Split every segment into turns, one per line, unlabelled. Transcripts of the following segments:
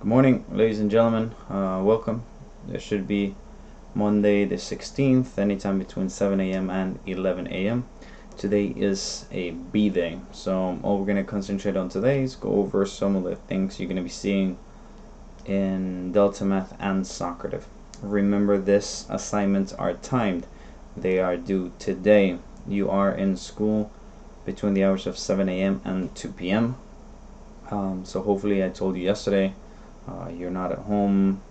Good morning, ladies and gentlemen. Welcome. This should be Monday the 16th, anytime between 7 a.m. and 11 a.m. Today is a B day, so all we're going to concentrate on today is go over some of the things you're going to be seeing in Delta Math and Socrative. Remember, this assignments are timed. They are due today. You are in school between the hours of 7 a.m. and 2 p.m. So hopefully, I told you yesterday, you're not at home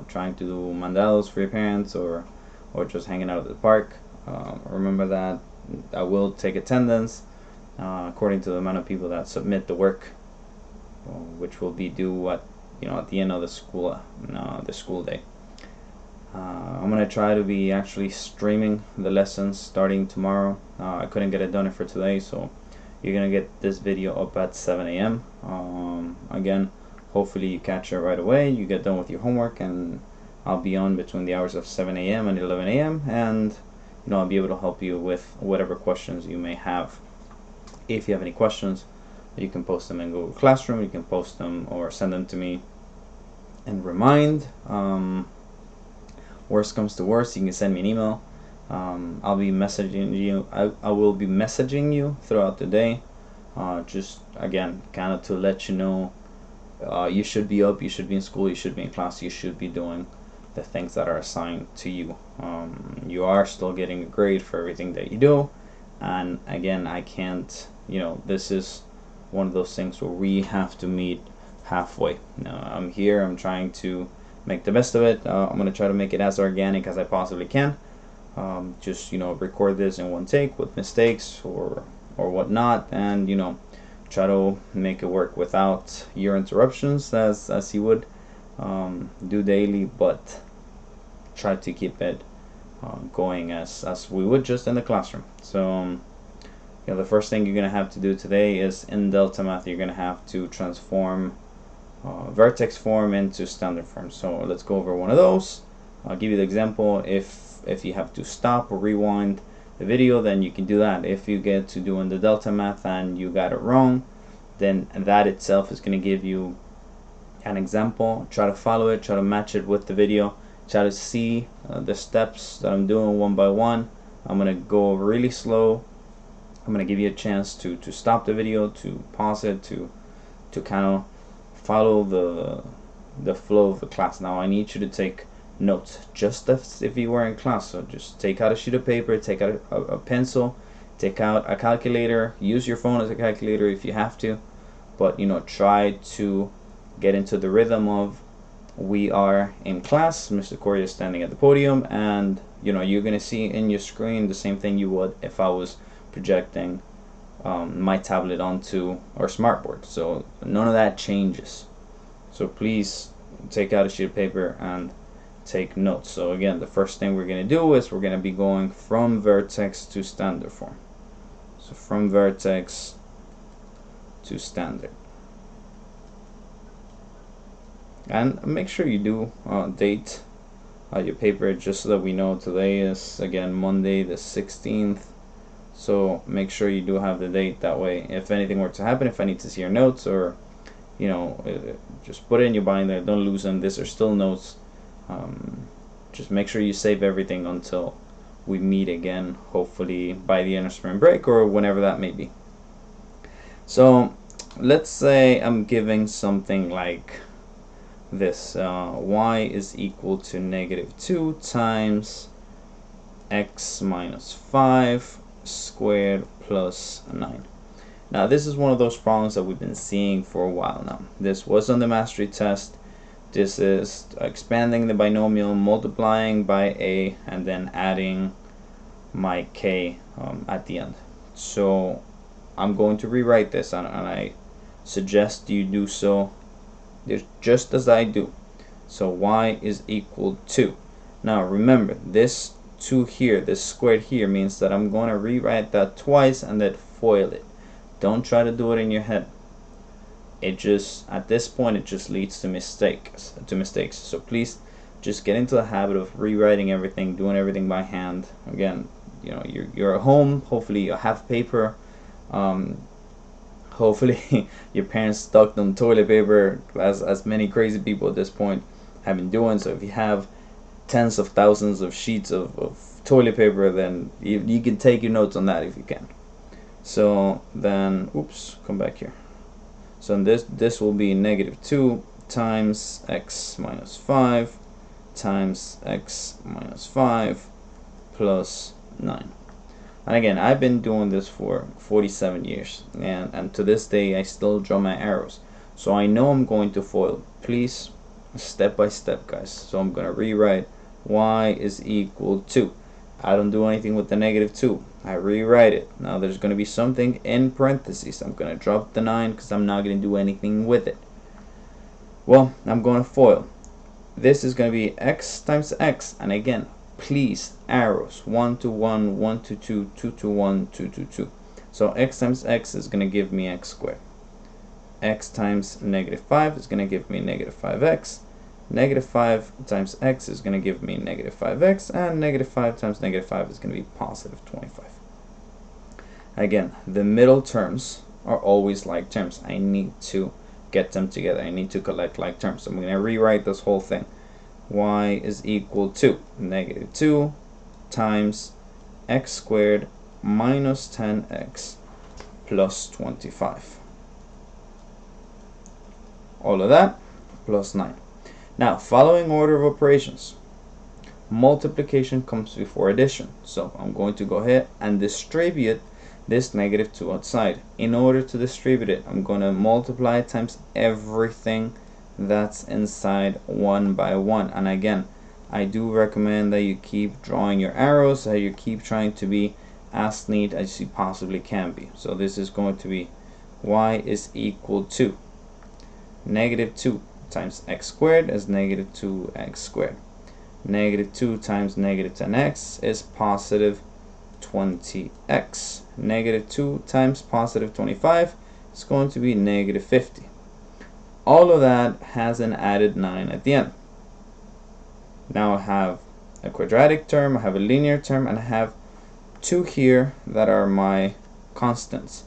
trying to do mandalas for your parents or just hanging out at the park. Remember that I will take attendance according to the amount of people that submit the work, which will be due at the end of the school day. I'm gonna try to be actually streaming the lessons starting tomorrow. I couldn't get it done for today, so you're gonna get this video up at 7 a.m. Again, hopefully you catch it right away, you get done with your homework, and I'll be on between the hours of 7 a.m. and 11 a.m. and I'll be able to help you with whatever questions you may have. If you have any questions, you can post them in Google Classroom, you can post them or send them to me and remind. Worst comes to worst, you can send me an email. I'll be messaging you. I will be messaging you throughout the day, just again kind of to let you know you should be up, you should be in school, you should be in class, you should be doing the things that are assigned to you. You are still getting a grade for everything that you do, and again, I can't, this is one of those things where we have to meet halfway. I'm here, I'm trying to make the best of it. I'm going to try to make it as organic as I possibly can. Just record this in one take with mistakes or whatnot, and try to make it work without your interruptions as you would do daily, but try to keep it going as we would just in the classroom. So the first thing you're going to have to do today is in Delta Math, you're going to have to transform vertex form into standard form. So let's go over one of those. I'll give you the example. If you have to stop or rewind the video, then you can do that. If you get to doing the Delta Math and you got it wrong, then that itself is going to give you an example. Try to follow it, try to match it with the video, try to see the steps that I'm doing one by one. I'm going to go really slow. I'm going to give you a chance to stop the video, to pause it, to kind of follow the flow of the class. Now I need you to take notes, just as if you were in class. So just take out a sheet of paper, take out a pencil, take out a calculator, use your phone as a calculator if you have to, but try to get into the rhythm of, we are in class, Mr. Coria is standing at the podium, and you're gonna see in your screen the same thing you would if I was projecting my tablet onto our smartboard. So none of that changes. So please take out a sheet of paper and take notes. So again, the first thing we're going to do is we're going to be going from vertex to standard form. So from vertex to standard. And make sure you do date your paper, just so that we know today is again Monday the 16th. So make sure you do have the date. That way, if anything were to happen, if I need to see your notes, or just put it in your binder, don't lose them. These are still notes. Just make sure you save everything until we meet again, hopefully by the end of spring break or whenever that may be. So let's say I'm giving something like this. Y is equal to -2 times x minus 5 squared plus 9. Now this is one of those problems that we've been seeing for a while now. This was on the mastery test. This is expanding the binomial, multiplying by a, and then adding my k at the end. So I'm going to rewrite this, and I suggest you do so just as I do. So y is equal to, now remember, this 2 here, this squared here, means that I'm going to rewrite that twice and then FOIL it. Don't try to do it in your head. It just, at this point, it just leads to mistakes. So please just get into the habit of rewriting everything, doing everything by hand. Again, you're at home. Hopefully you have paper. Hopefully your parents stocked on toilet paper, as many crazy people at this point have been doing. So if you have tens of thousands of sheets of toilet paper, then you can take your notes on that if you can. So then, oops, come back here. So this will be -2 times x minus 5 times x minus 5 plus 9. And again, I've been doing this for 47 years, and to this day I still draw my arrows. So I know I'm going to FOIL. Please, step by step, guys. So I'm going to rewrite y is equal to, I don't do anything with the -2. I rewrite it. Now there's going to be something in parentheses. I'm going to drop the 9 because I'm not going to do anything with it. Well, I'm going to FOIL. This is going to be x times x, and again, please, arrows 1 to 1, 1 to 2, 2 to 1, 2 to 2. So x times x is going to give me x squared. X times -5 is going to give me -5x. -5 times x is going to give me -5x, and -5 times -5 is going to be +25. Again, the middle terms are always like terms. I need to get them together. I need to collect like terms. So I'm going to rewrite this whole thing. Y is equal to -2 times x squared minus 10x plus 25. All of that plus 9. Now, following order of operations. Multiplication comes before addition. So I'm going to go ahead and distribute this -2 outside. In order to distribute it, I'm going to multiply times everything that's inside one by one. And again, I do recommend that you keep drawing your arrows, that you keep trying to be as neat as you possibly can be. So this is going to be y is equal to -2 times x squared is -2x squared. -2 times -10x is +20x. -2 times +25 is going to be -50. All of that has an added 9 at the end. Now I have a quadratic term, I have a linear term, and I have 2 here that are my constants.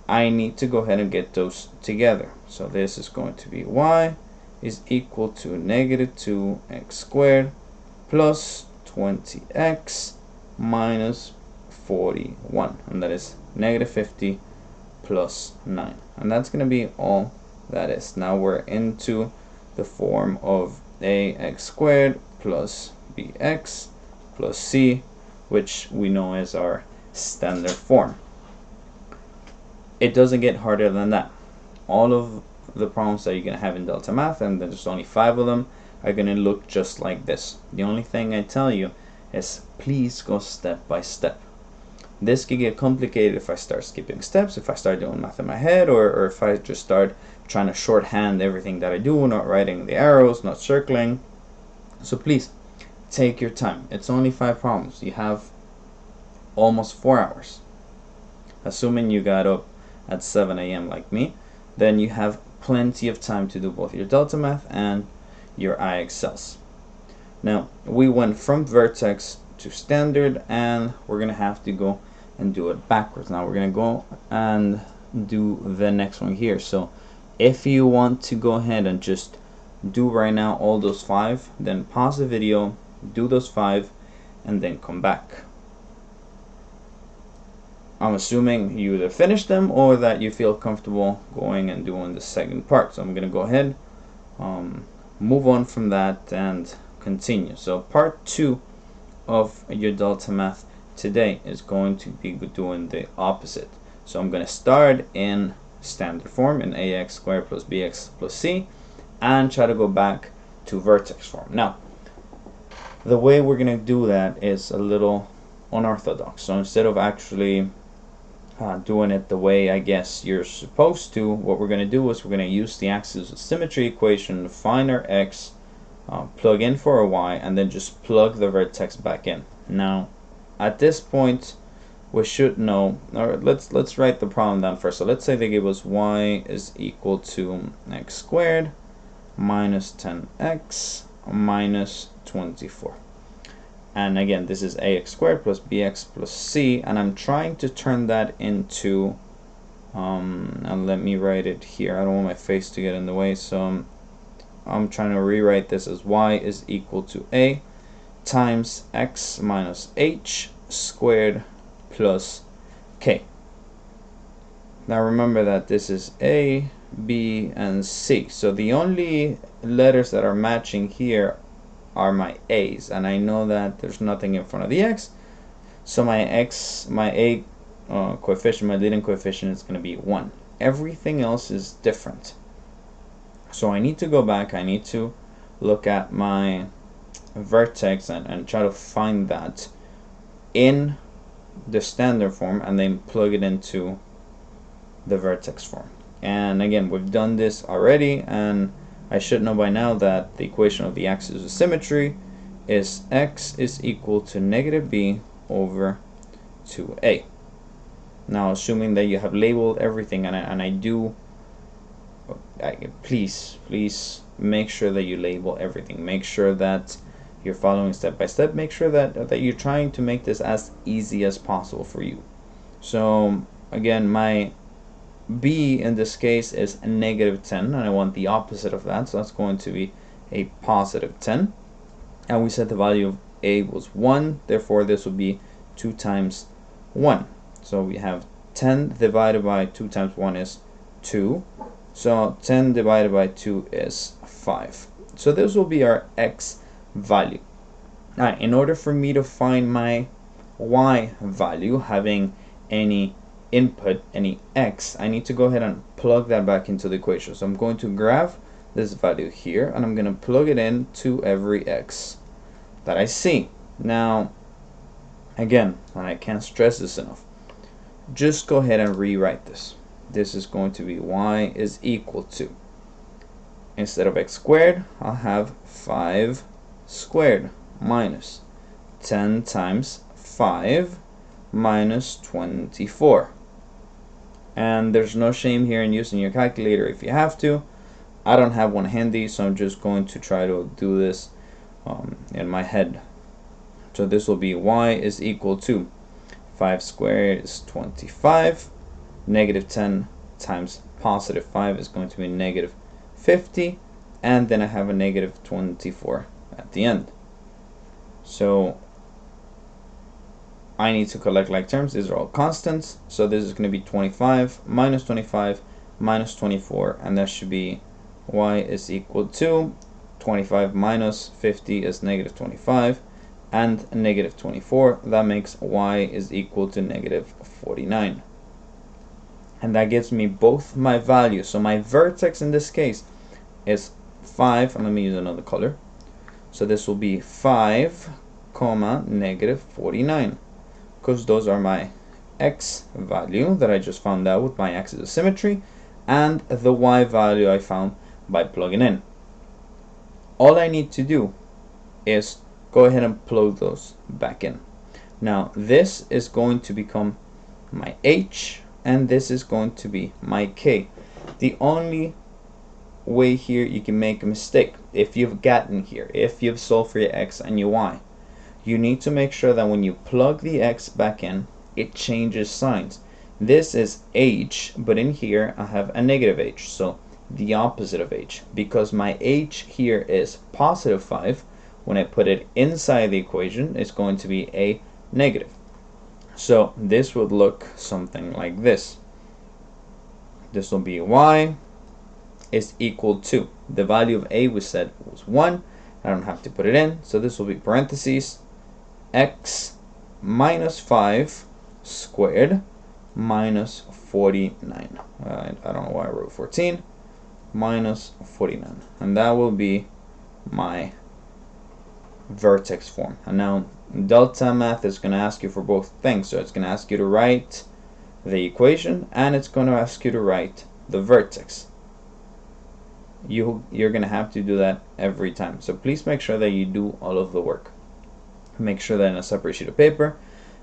I need to go ahead and get those together. So this is going to be y is equal to -2x squared plus 20x minus 41, and that is -50 plus 9, and that's going to be all that is. Now we're into the form of ax squared plus bx plus c, which we know is our standard form. It doesn't get harder than that. All of the problems that you're going to have in Delta Math, and there's only 5 of them, are going to look just like this. The only thing I tell you is please go step by step. This can get complicated if I start skipping steps, if I start doing math in my head, or if I just start trying to shorthand everything that I do, not writing the arrows, not circling. So please, take your time. It's only 5 problems. You have almost 4 hours. Assuming you got up at 7 a.m. like me, then you have plenty of time to do both your Delta Math and your IXLs. Now, we went from vertex to standard, and we're going to have to go and do it backwards. Now we're going to go and do the next one here. So if you want to go ahead and just do right now all those 5, then pause the video, do those 5, and then come back. I'm assuming you either finished them or that you feel comfortable going and doing the second part. So I'm going to go ahead, move on from that and continue. So part 2 of your Delta Math today is going to be doing the opposite. So I'm going to start in standard form in ax squared plus bx plus c and try to go back to vertex form. Now, the way we're going to do that is a little unorthodox. So instead of actually doing it the way I guess you're supposed to, what we're going to do is we're going to use the axis of symmetry equation to find our x, plug in for a y, and then just plug the vertex back in. Now, at this point, we should know, or let's write the problem down first. So let's say they give us y is equal to x squared minus 10x minus 24. And again, this is ax squared plus bx plus c, and I'm trying to turn that into And let me write it here. I don't want my face to get in the way, so I'm trying to rewrite this as y is equal to a times x minus h squared plus k. Now remember that this is a, b, and c, so the only letters that are matching here are my a's, and I know that there's nothing in front of the x, so my a coefficient, my leading coefficient, is going to be 1. Everything else is different. So I need to go back, I need to look at my vertex and try to find that in the standard form and then plug it into the vertex form. And again, we've done this already, and I should know by now that the equation of the axis of symmetry is x is equal to negative b over 2a. Now, assuming that you have labeled everything, and I do, please make sure that you label everything. Make sure that you're following step by step. Make sure that you're trying to make this as easy as possible for you. So again, my b in this case is a negative 10, and I want the opposite of that, so that's going to be a positive 10. And we said the value of a was 1, therefore this would be 2 times 1. So we have 10 divided by 2 times 1 is 2. So 10 divided by 2 is 5. So this will be our x value. Now, in order for me to find my y value, having any input, any x, I need to go ahead and plug that back into the equation. So I'm going to grab this value here, and I'm going to plug it in to every x that I see. Now, again, and I can't stress this enough, just go ahead and rewrite this. This is going to be y is equal to, instead of x squared, I'll have 5 squared minus 10 times 5 minus 24. And there's no shame here in using your calculator if you have to. I don't have one handy, so I'm just going to try to do this in my head. So this will be y is equal to 5 squared is 25, negative 10 times positive 5 is going to be negative 50, and then I have a negative 24 at the end. So I need to collect like terms. These are all constants, so this is going to be 25 minus 25 minus 24, and that should be y is equal to 25 minus 50 is negative 25, and negative 24. That makes y is equal to negative 49. And that gives me both my values. So my vertex in this case is 5, and let me use another color. So this will be 5, negative 49, because those are my x value that I just found out with my axis of symmetry, and the y value I found by plugging in. All I need to do is go ahead and plug those back in. Now this is going to become my h, and this is going to be my k. The only way here you can make a mistake, if you've gotten here, if you've solved for your x and your y, you need to make sure that when you plug the x back in, it changes signs. This is h, but in here I have a negative h, so the opposite of h. Because my h here is positive 5, when I put it inside the equation, it's going to be a negative. So this would look something like this. This will be y is equal to, the value of a we said was 1. I don't have to put it in, so this will be parentheses x minus 5 squared minus 49. I don't know why I wrote 14, minus 49, and that will be my vertex form. And now delta math is going to ask you for both things. So it's going to ask you to write the equation, and it's going to ask you to write the vertex. You're going to have to do that every time, so please make sure that you do all of the work. Make sure that in a separate sheet of paper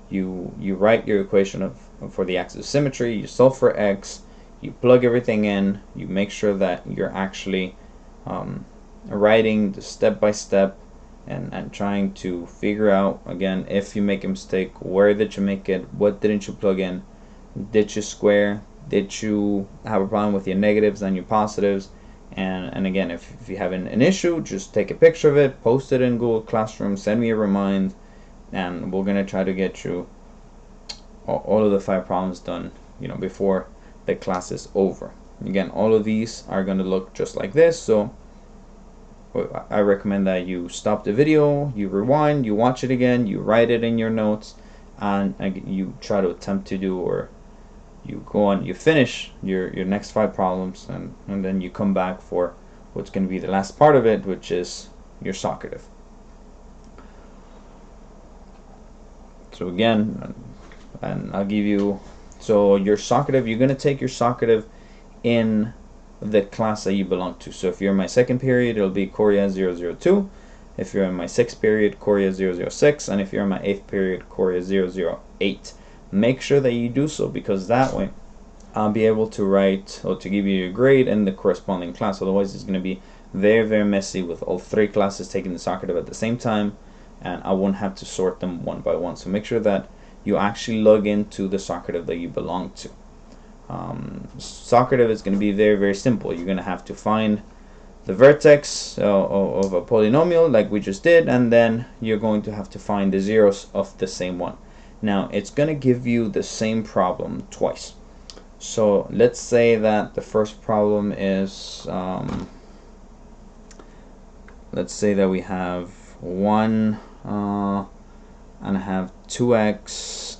you write your equation for the axis of symmetry, you solve for x, you plug everything in, you make sure that you're actually writing the step by step and trying to figure out, again, if you make a mistake, where did you make it, what didn't you plug in, did you square did you have a problem with your negatives and your positives? And again, if you have an issue, just take a picture of it, post it in Google Classroom, send me a remind, and we're gonna try to get you all of the 5 problems done, before the class is over. Again, all of these are gonna look just like this, so I recommend that you stop the video, you rewind, you watch it again, you write it in your notes, and you try to attempt to do, or you go on, you finish your next 5 problems, and then you come back for what's going to be the last part of it, which is your Socrative. So again, and I'll give you, so your Socrative, you're going to take your Socrative in the class that you belong to. So if you're in my 2nd period, it'll be Coria 002. If you're in my 6th period, Coria 006. And if you're in my 8th period, Coria 008. Make sure that you do so, because that way I'll be able to write, or to give you your grade in the corresponding class. Otherwise, it's going to be very, very messy with all 3 classes taking the Socrative at the same time, and I won't have to sort them one by one. So make sure that you actually log into the Socrative that you belong to. Socrative is going to be very, very simple. You're going to have to find the vertex of a polynomial like we just did, and then you're going to have to find the zeros of the same one. Now, it's going to give you the same problem twice. So let's say that the first problem is, let's say that we have 1 and I have 2x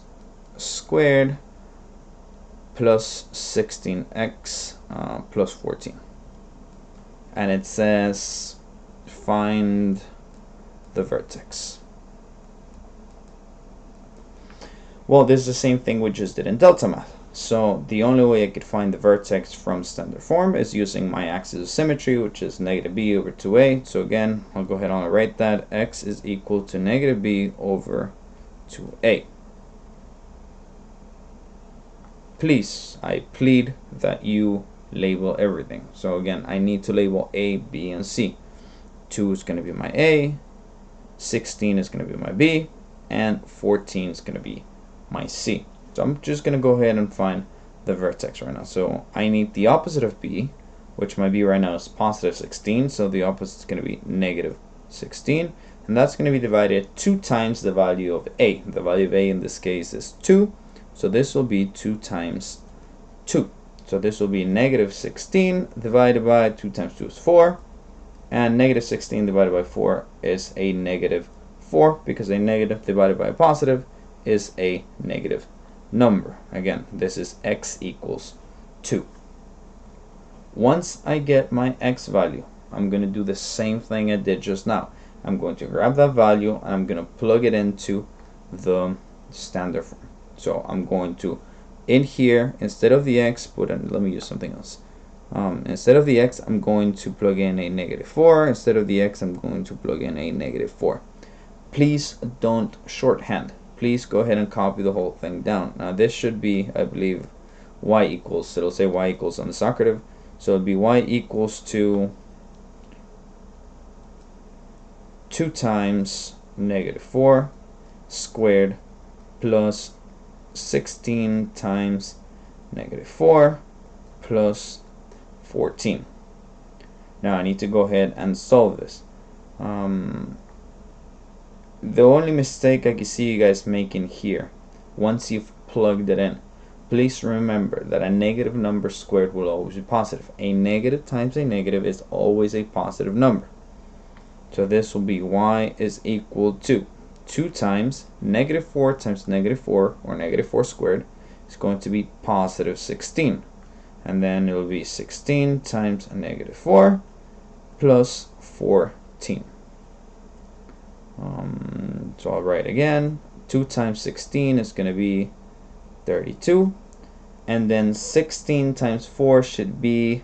squared plus 16x plus 14. And it says find the vertex. Well, this is the same thing we just did in delta math. So the only way I could find the vertex from standard form is using my axis of symmetry, which is negative b over 2a. So again, I'll go ahead and write that. X is equal to negative b over 2a. Please, I plead that you label everything. So again, I need to label a, b, and c. 2 is going to be my a, 16 is going to be my b, and 14 is going to be my c. So I'm just going to go ahead and find the vertex right now. So I need the opposite of b, which my b right now is positive 16, so the opposite is going to be negative 16, and that's going to be divided 2 times the value of a. The value of a in this case is 2, so this will be 2 times 2. So this will be negative 16 divided by 2 times 2 is 4, and negative 16 divided by 4 is a negative 4, because a negative divided by a positive is a negative number. Again, this is x equals 2. Once I get my x value, I'm going to do the same thing I did just now. I'm going to grab that value and I'm going to plug it into the standard form. So I'm going to, in here, instead of the x, let me use something else. Instead of the x, I'm going to plug in a negative 4. Instead of the x, I'm going to plug in a negative 4. Please don't shorthand. Please go ahead and copy the whole thing down. Now this should be, I believe, y equals, it'll say y equals on the Socrative. So it'd be y equals to 2 times negative 4 squared plus 16 times negative 4 plus 14. Now I need to go ahead and solve this. The only mistake I can see you guys making here, once you've plugged it in, please remember that a negative number squared will always be positive. A negative times a negative is always a positive number. So this will be y is equal to 2 times negative 4 times negative 4, or negative 4 squared, is going to be positive 16. And then it will be 16 times a negative 4 plus 14. So I'll write again, 2 times 16 is going to be 32. And then 16 times 4 should be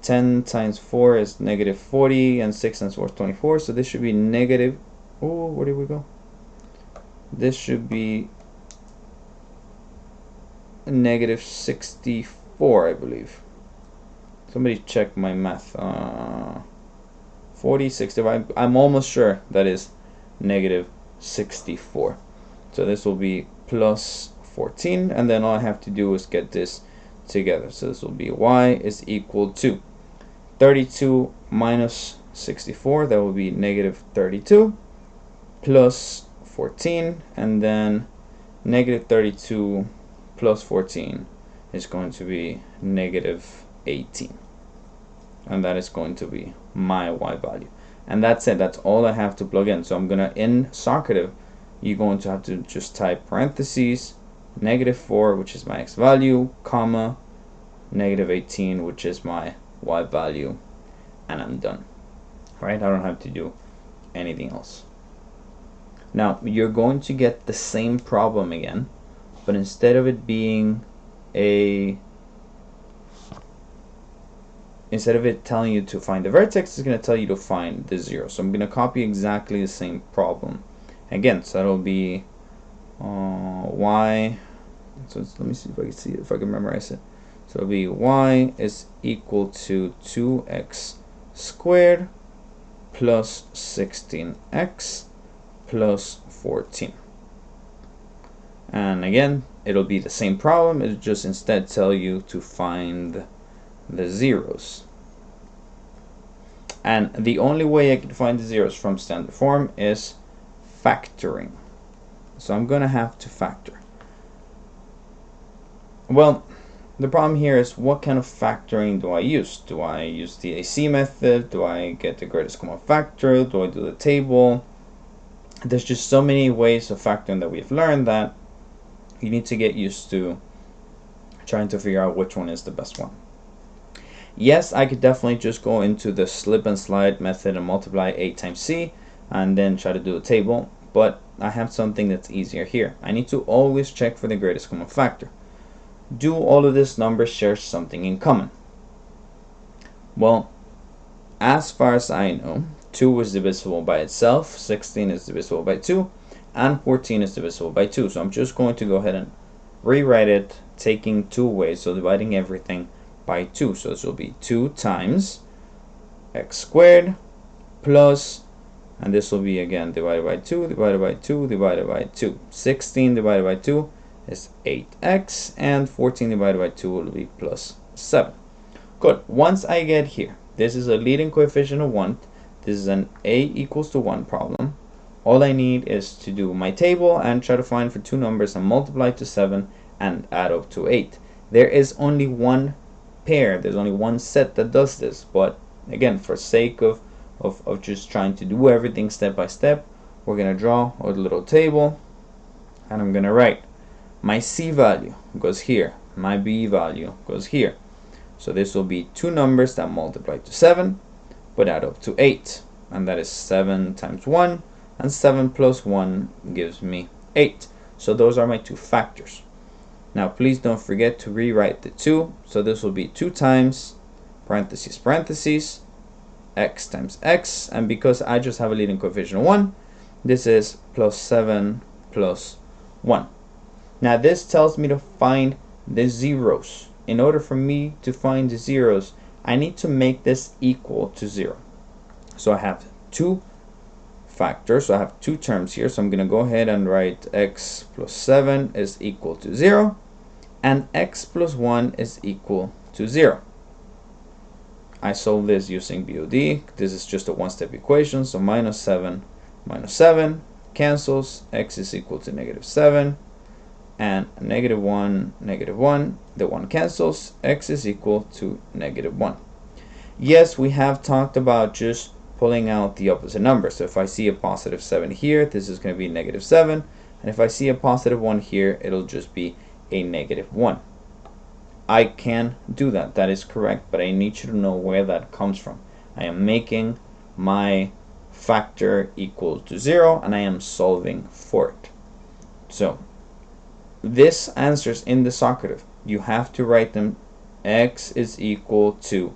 10 times 4 is negative 40, and 6 times 4 is 24. So this should be negative, oh, where did we go? This should be negative 64, I believe. Somebody check my math. 40, 65, I'm almost sure that is negative 64. So this will be plus 14, and then all I have to do is get this together. So this will be y is equal to 32 minus 64, that will be negative 32, plus 14, and then negative 32 plus 14 is going to be negative 18. And that is going to be my y value. And that's it. That's all I have to plug in. So I'm going to, in Socrative, you're going to have to just type parentheses, negative 4, which is my x value, comma, negative 18, which is my y value, and I'm done. Right? I don't have to do anything else. Now, you're going to get the same problem again, but instead of it being instead of it telling you to find the vertex, it's going to tell you to find the zero. So I'm going to copy exactly the same problem again. So that'll be y. So let me see if I can see it, if I can memorize it. So it'll be y is equal to 2x squared plus 16x plus 14. And again, it'll be the same problem. It'll just instead tell you to find the zeros. And the only way I can find the zeros from standard form is factoring. So I'm going to have to factor. Well, the problem here is, what kind of factoring do I use? Do I use the AC method? Do I get the greatest common factor? Do I do the table? There's just so many ways of factoring that we've learned that you need to get used to trying to figure out which one is the best one. Yes, I could definitely just go into the slip and slide method and multiply a times c and then try to do a table, but I have something that's easier here. I need to always check for the greatest common factor. Do all of these numbers share something in common? Well, as far as I know, 2 is divisible by itself, 16 is divisible by 2, and 14 is divisible by 2. So I'm just going to go ahead and rewrite it, taking 2 away, so dividing everything by 2. So this will be 2 times x squared plus, and this will be again divided by 2, divided by 2, divided by 2. 16 divided by 2 is 8x, and 14 divided by 2 will be plus 7. Good. Once I get here, this is a leading coefficient of 1. This is an a equals to 1 problem. All I need is to do my table and try to find for 2 numbers and multiply to 7 and add up to 8. There is only one pair, there's only one set that does this, but again, for sake of just trying to do everything step by step, we're going to draw a little table, and I'm going to write my c value goes here, my b value goes here. So this will be 2 numbers that multiply to 7 but add up to 8, and that is 7 times 1, and 7 plus 1 gives me 8. So those are my 2 factors. Now please don't forget to rewrite the 2. So this will be 2 times parentheses parentheses x times x, and because I just have a leading coefficient of 1, this is plus 7 plus 1. Now this tells me to find the zeros. In order for me to find the zeros, I need to make this equal to 0. So I have 2 factors, so I have 2 terms here. So I'm going to go ahead and write x plus 7 is equal to 0, and x plus 1 is equal to 0. I solve this using BOD. This is just a one-step equation, so minus 7 cancels, x is equal to negative 7, and negative 1, the 1 cancels, x is equal to negative 1. Yes, we have talked about just pulling out the opposite number. So if I see a positive 7 here, this is going to be negative 7, and if I see a positive 1 here, it'll just be a negative 1. I can do that, that is correct, but I need you to know where that comes from. I am making my factor equal to 0, and I am solving for it. So this answers in the Socrative. You have to write them. X is equal to,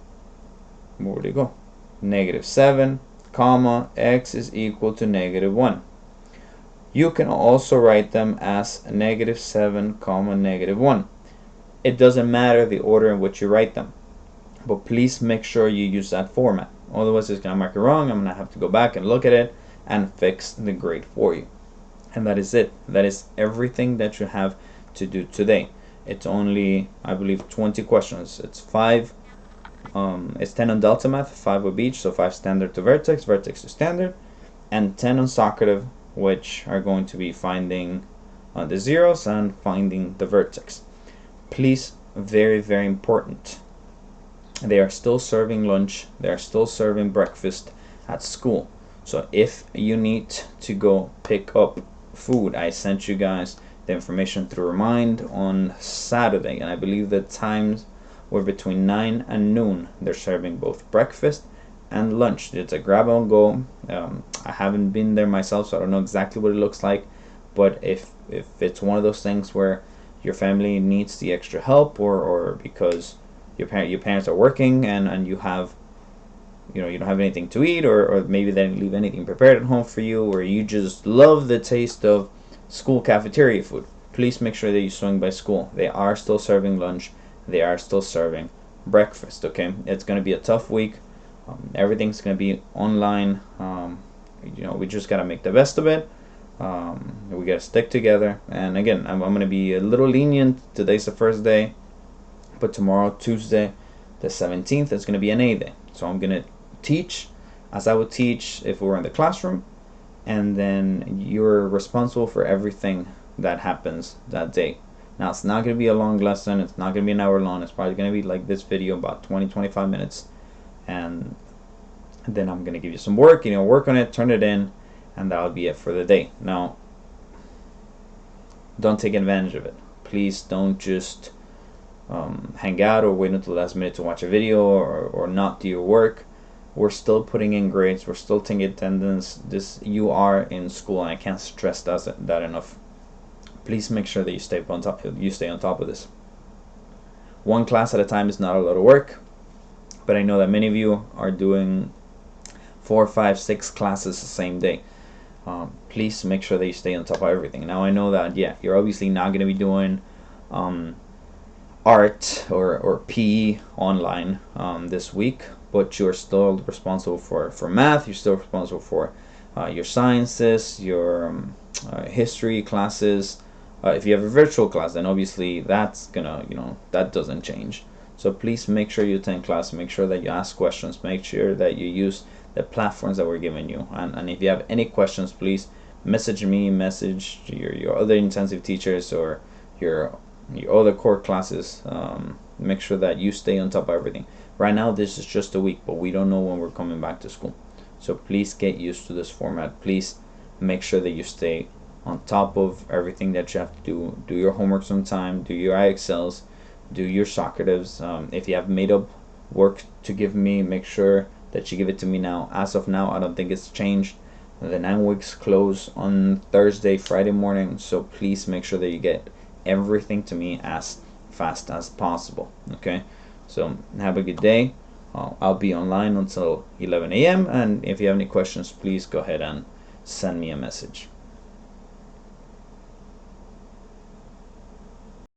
where would it go? Negative 7, comma, x is equal to negative 1. You can also write them as negative 7, comma, negative 1. It doesn't matter the order in which you write them, but please make sure you use that format. Otherwise it's going to mark it wrong. I'm going to have to go back and look at it and fix the grade for you. And that is it. That is everything that you have to do today. It's only, I believe, 20 questions. It's 5. It's 10 on Delta Math, 5 of each, so 5 standard to Vertex, Vertex to standard, and 10 on Socrative, which are going to be finding the zeros and finding the vertex. Please, very, very important. They are still serving lunch. They are still serving breakfast at school. So if you need to go pick up food, I sent you guys the information through Remind on Saturday, and I believe the times were between 9 and noon. They're serving both breakfast and lunch. It's a grab and go. I haven't been there myself, so I don't know exactly what it looks like, but if it's one of those things where your family needs the extra help, or because your parents are working and you have, you don't have anything to eat, or maybe they didn't leave anything prepared at home for you, or you just love the taste of school cafeteria food, please make sure that you swing by school. They are still serving lunch. They are still serving breakfast. Okay, it's going to be a tough week. Everything's going to be online. We just got to make the best of it. We got to stick together. And again, I'm going to be a little lenient. Today's the first day, but tomorrow, Tuesday, the 17th, is going to be an A day. So I'm going to teach as I would teach if we were in the classroom, and then you're responsible for everything that happens that day. Now, it's not going to be a long lesson. It's not going to be an hour long. It's probably going to be like this video, about 20-25 minutes. And then I'm going to give you some work. Work on it, turn it in, and that'll be it for the day. Now, don't take advantage of it. Please don't just hang out or wait until the last minute to watch a video, or not do your work. We're still putting in grades. We're still taking attendance. You are in school, and I can't stress that enough. Please make sure that you stay on top. You stay on top of this. One class at a time is not a lot of work, but I know that many of you are doing 4, 5, 6 classes the same day. Please make sure that you stay on top of everything. Now, I know that you're obviously not going to be doing art or PE online this week, but you're still responsible for math. You're still responsible for your sciences, your history classes. If you have a virtual class, then obviously that's gonna, that doesn't change. So please make sure you attend class. Make sure that you ask questions. Make sure that you use the platforms that we're giving you. And if you have any questions, please message me, message your other intensive teachers, or your other core classes. Make sure that you stay on top of everything. Right now, this is just a week, but we don't know when we're coming back to school. So please get used to this format. Please make sure that you stay on top of everything that you have to do. Do your homework on time. Do your IXLs. Do your Socratives. If you have made up work to give me, make sure that you give it to me now. As of now, I don't think it's changed. The 9 weeks close on Thursday, Friday morning. So please make sure that you get everything to me as fast as possible. Okay, so have a good day. I'll be online until 11 a.m. and if you have any questions, please go ahead and send me a message.